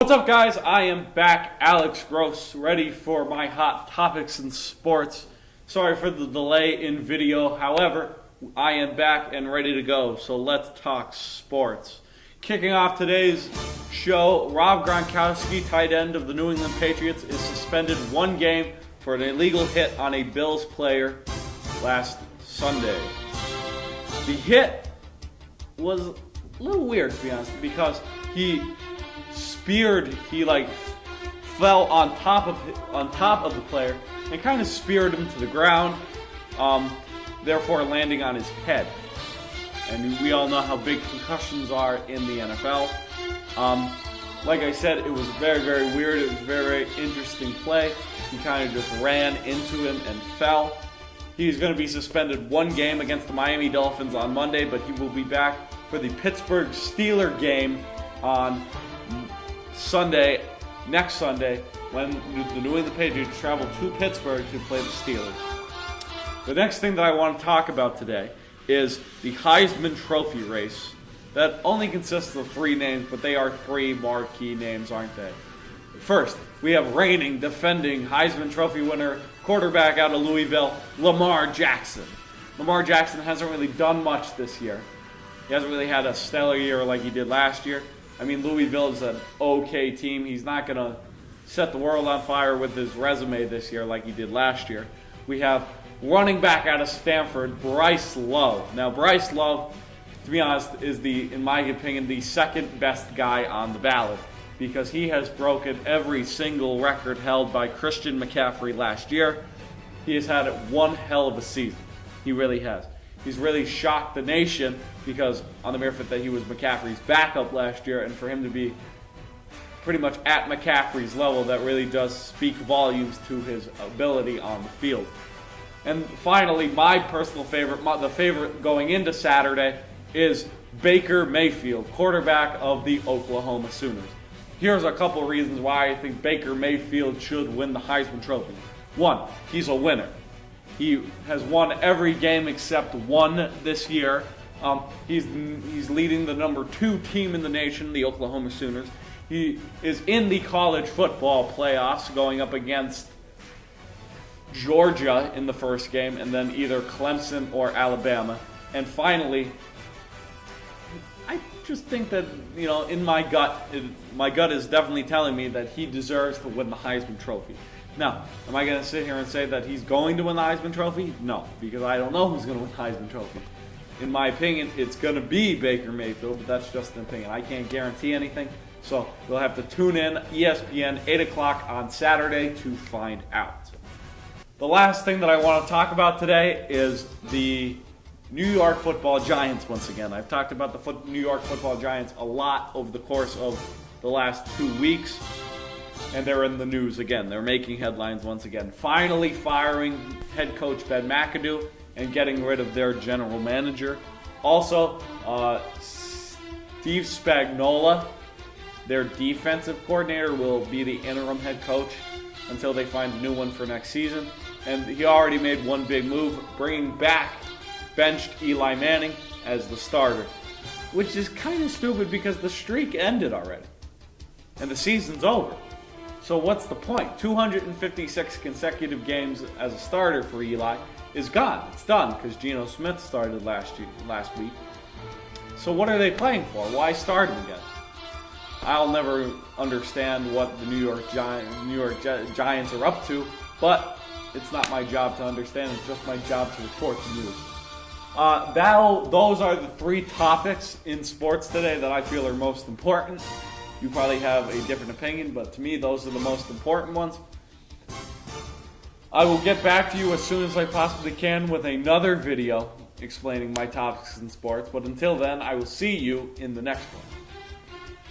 What's up, guys? I am back, Alex Gross, ready for my hot topics in sports. Sorry for the delay in video. However, I am back and ready to go, so let's talk sports. Kicking off today's show, Rob Gronkowski, tight end of the New England Patriots, is suspended one game for an illegal hit on a Bills player last Sunday. The hit was a little weird, to be honest, because he fell on top of the player and kind of speared him to the ground, therefore landing on his head. And we all know how big concussions are in the NFL. Like I said, it was very, very weird. It was a very, very interesting play. He kind of just ran into him and fell. He's going to be suspended one game against the Miami Dolphins on Monday, but he will be back for the Pittsburgh Steelers game on next Sunday, when the New England Patriots travel to Pittsburgh to play the Steelers. The next thing that I want to talk about today is the Heisman Trophy race that only consists of three names, but they are three marquee names, aren't they? First, we have reigning, defending Heisman Trophy winner, quarterback out of Louisville, Lamar Jackson. Lamar Jackson hasn't really done much this year. He hasn't really had a stellar year like he did last year. I mean, Louisville is an okay team. He's not going to set the world on fire with his resume this year like he did last year. We have running back out of Stanford, Bryce Love. Now, Bryce Love, to be honest, is in my opinion, the second best guy on the ballot, because he has broken every single record held by Christian McCaffrey last year. He has had one hell of a season. He really has. He's really shocked the nation because on the mere fact that he was McCaffrey's backup last year, and for him to be pretty much at McCaffrey's level, that really does speak volumes to his ability on the field. And finally, my personal favorite, the favorite going into Saturday, is Baker Mayfield, quarterback of the Oklahoma Sooners. Here's a couple reasons why I think Baker Mayfield should win the Heisman Trophy. One, he's a winner. He has won every game except one this year. He's leading the number 2 team in the nation, the Oklahoma Sooners. He is in the college football playoffs, going up against Georgia in the first game, and then either Clemson or Alabama. And finally, I just think that, in my gut is definitely telling me that he deserves to win the Heisman Trophy. Now, am I going to sit here and say that he's going to win the Heisman Trophy? No, because I don't know who's going to win the Heisman Trophy. In my opinion, it's going to be Baker Mayfield, but that's just an opinion. I can't guarantee anything, so you'll have to tune in ESPN 8 o'clock on Saturday to find out. The last thing that I want to talk about today is the New York Football Giants once again. I've talked about the New York Football Giants a lot over the course of the last 2 weeks. And they're in the news again. They're making headlines once again. Finally firing head coach Ben McAdoo and getting rid of their general manager. Also, Steve Spagnuolo, their defensive coordinator, will be the interim head coach until they find a new one for next season. And he already made one big move, bringing back benched Eli Manning as the starter, which is kind of stupid because the streak ended already and the season's over. So what's the point? 256 consecutive games as a starter for Eli is gone. It's done because Geno Smith started last week. So what are they playing for? Why start him again? I'll never understand what the New York Giants are up to, but it's not my job to understand. It's just my job to report the news. Those are the 3 topics in sports today that I feel are most important. You probably have a different opinion, but to me, those are the most important ones. I will get back to you as soon as I possibly can with another video explaining my topics in sports, but until then, I will see you in the next one.